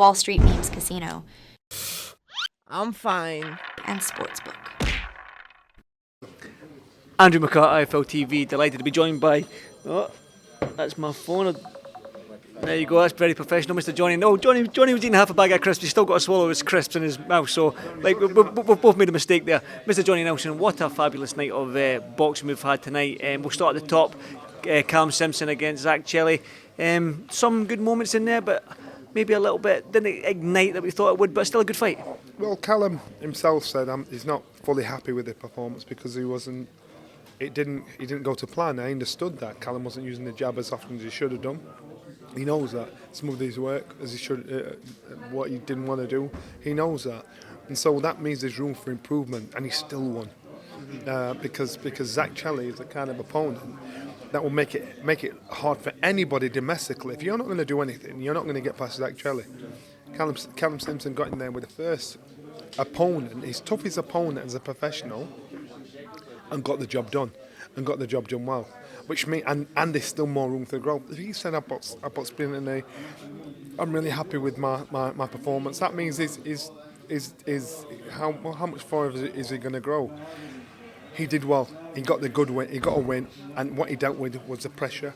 Wall Street Memes Casino, I'm fine. and Sportsbook. Andrew McCart, iFLTV, delighted to be joined by... Oh, that's my phone. There you go, that's very professional, Mr. Johnny. No, Johnny was eating half a bag of crisps. He's still got to swallow his crisps in his mouth, so like we've both made a mistake there. Mr. Johnny Nelson, what a fabulous night of boxing we've had tonight. We'll start at the top. Callum Simpson against Zach Chelly. Some good moments in there, but maybe a little bit didn't ignite that we thought it would, but still a good fight. Well, Callum himself said he's not fully happy with the performance because he didn't go to plan. I understood that. Callum wasn't using the jab as often as he should have done. He knows that. Some of his work, as he should, what he didn't want to do, he knows that. And so that means there's room for improvement, and he still won. Because Zach Chelly is the kind of opponent that will make it hard for anybody domestically. If you're not going to do anything, you're not going to get past Zach Chelly. Callum Simpson got in there with the first opponent, his toughest opponent as a professional, and got the job done well. Which means, and there's still more room for growth. If he said I boxed brilliantly, I'm really happy with my performance. That means is how much further is he going to grow? He did well. He got the good win. He got a win, and what he dealt with was the pressure,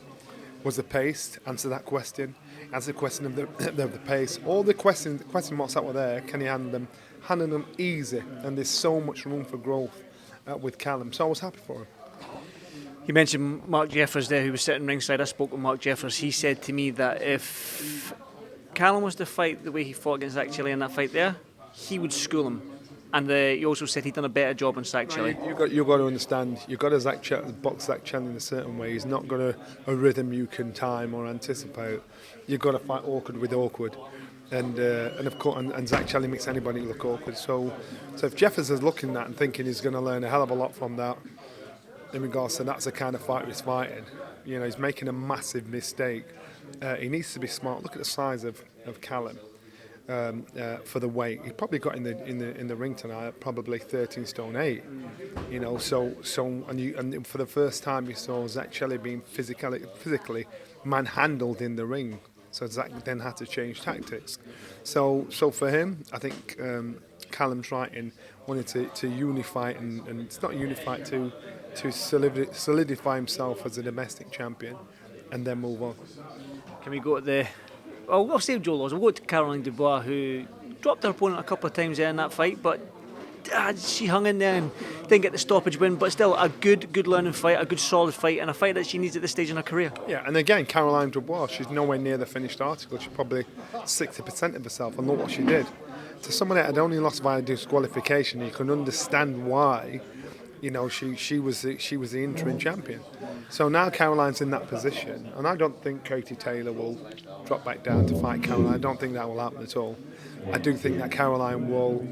was the pace. Answer that question. Answer the question of the pace. All the question marks that were there. Can he handle them? Handle them easy, and there's so much room for growth with Callum. So I was happy for him. You mentioned Mark Jeffers there, who was sitting ringside. I spoke with Mark Jeffers. He said to me that if Callum was to fight the way he fought against Zach Chelly in that fight there, he would school him. And he also said he'd done a better job on Zach Chelly. You've got to understand, you've got to box Zach Chelly in a certain way. He's not got a rhythm you can time or anticipate. You've got to fight awkward with awkward. And of course, and Zach Chelly makes anybody look awkward. So if Jeffers is looking at that and thinking he's going to learn a hell of a lot from that, in regards to that's the kind of fight he's fighting, he's making a massive mistake. He needs to be smart. Look at the size of Callum for the weight. He probably got in the ring tonight probably 13 stone 8. And for the first time you saw Zach Chelly being physically manhandled in the ring. So Zach then had to change tactics. So for him, I think Callum's right in wanting to unify and it's not unify to solidify himself as a domestic champion and then move on. Can we go to we'll save Joe Laws. We'll go to Caroline Dubois, who dropped her opponent a couple of times there in that fight, but she hung in there and didn't get the stoppage win, but still a good learning fight, a good solid fight, and a fight that she needs at this stage in her career. Yeah, and again, Caroline Dubois, she's nowhere near the finished article. She's probably 60% of herself, and look what she did. To someone that had only lost via disqualification, you can understand why. She was the interim champion. So now Caroline's in that position, and I don't think Katie Taylor will drop back down to fight Caroline. I don't think that will happen at all. I do think that Caroline will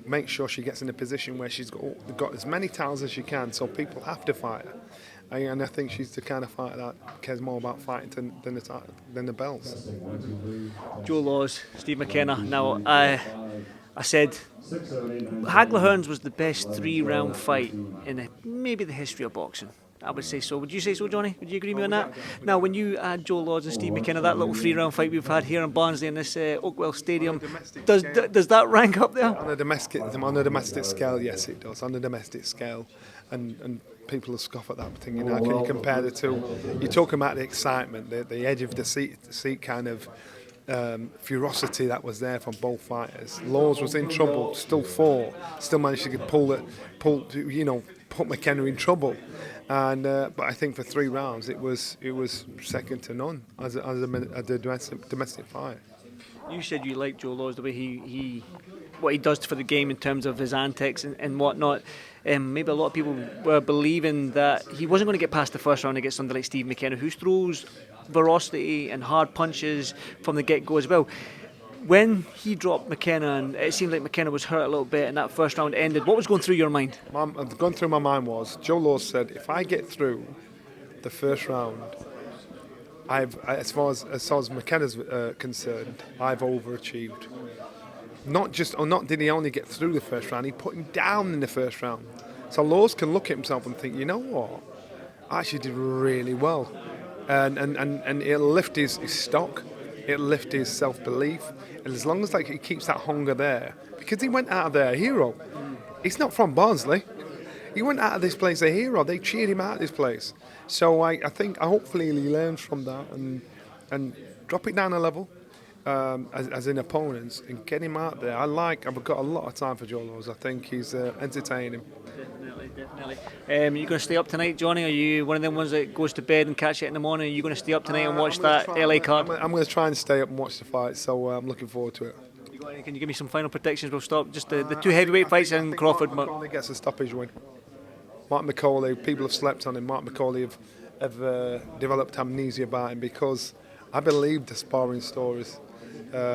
make sure she gets in a position where she's got as many titles as she can, so people have to fight her. And I think she's the kind of fighter that cares more about fighting than the belts. Joe Laws, Steve McKenna. Now, I said Hagler Hearns was the best 3-round fight in maybe the history of boxing. I would say so. Would you say so, Johnny? Would you agree with me on that? Now, when you add Joe Laws and Steve McKenna, that little 3-round fight we've had here in Barnsley in this Oakwell Stadium, does that rank up there? On a domestic scale, yes, it does. On a domestic scale, and people will scoff at that, thinking, how can you compare the two? You're talking about the excitement, the edge of the seat kind of ferocity that was there from both fighters. Laws was in trouble, still managed to put McKenna in trouble. And but I think for 3 rounds it was second to none as a domestic fight. You said you liked Joe Laws, the way what he does for the game in terms of his antics and whatnot. Maybe a lot of people were believing that he wasn't going to get past the first round against somebody like Steve McKenna, who throws ferocity and hard punches from the get-go as well. When he dropped McKenna, and it seemed like McKenna was hurt a little bit, and that first round ended, what was going through your mind? Going through my mind was, Joe Laws said, if I get through the first round, as far as McKenna's concerned, I've overachieved. Not did he only get through the first round, he put him down in the first round. So Laws can look at himself and think, you know what, I actually did really well. and it'll lift his stock, it'll lift his self-belief, and as long as like he keeps that hunger there, because he went out of there a hero. He's not from Barnsley. He went out of this place a hero. They cheered him out of this place. So I think hopefully he learns from that and drop it down a level as in opponents and get him out there. I've got a lot of time for Joe Lowes. I think he's entertaining. Definitely. Are you going to stay up tonight, Johnny? Are you one of them ones that goes to bed and catch it in the morning? Are you going to stay up tonight and watch that LA card? I'm going to try and stay up and watch the fight, so I'm looking forward to it. Can you give me some final predictions? We'll stop just the two heavyweight fights in Crawford. Mark McCauley gets a stoppage win. Mark McCauley, people have slept on him. Mark McCauley have developed amnesia about him because I believe the sparring stories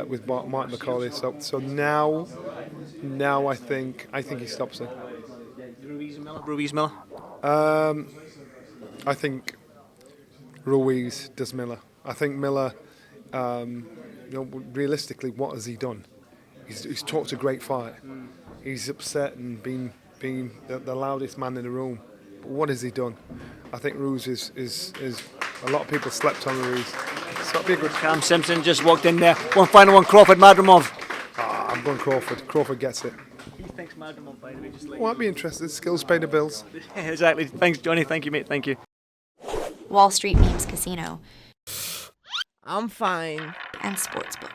with Mark McCauley. So now I think he stops him. Ruiz Miller. I think Ruiz does Miller. I think Miller. Realistically, what has he done? He's talked a great fight. He's upset and been the loudest man in the room. But what has he done? I think Ruiz is a lot of people slept on Ruiz. So it'll be a good. Cam Simpson just walked in there. One final one, Crawford Madrimov. I'm going Crawford. Crawford gets it. He thinks Madrimov, by the way, just like. Well, I'd be interested. Skills pay the bills. Exactly. Thanks, Johnny. Thank you, mate. Thank you. Wall Street Memes Casino I'm fine. and Sportsbook.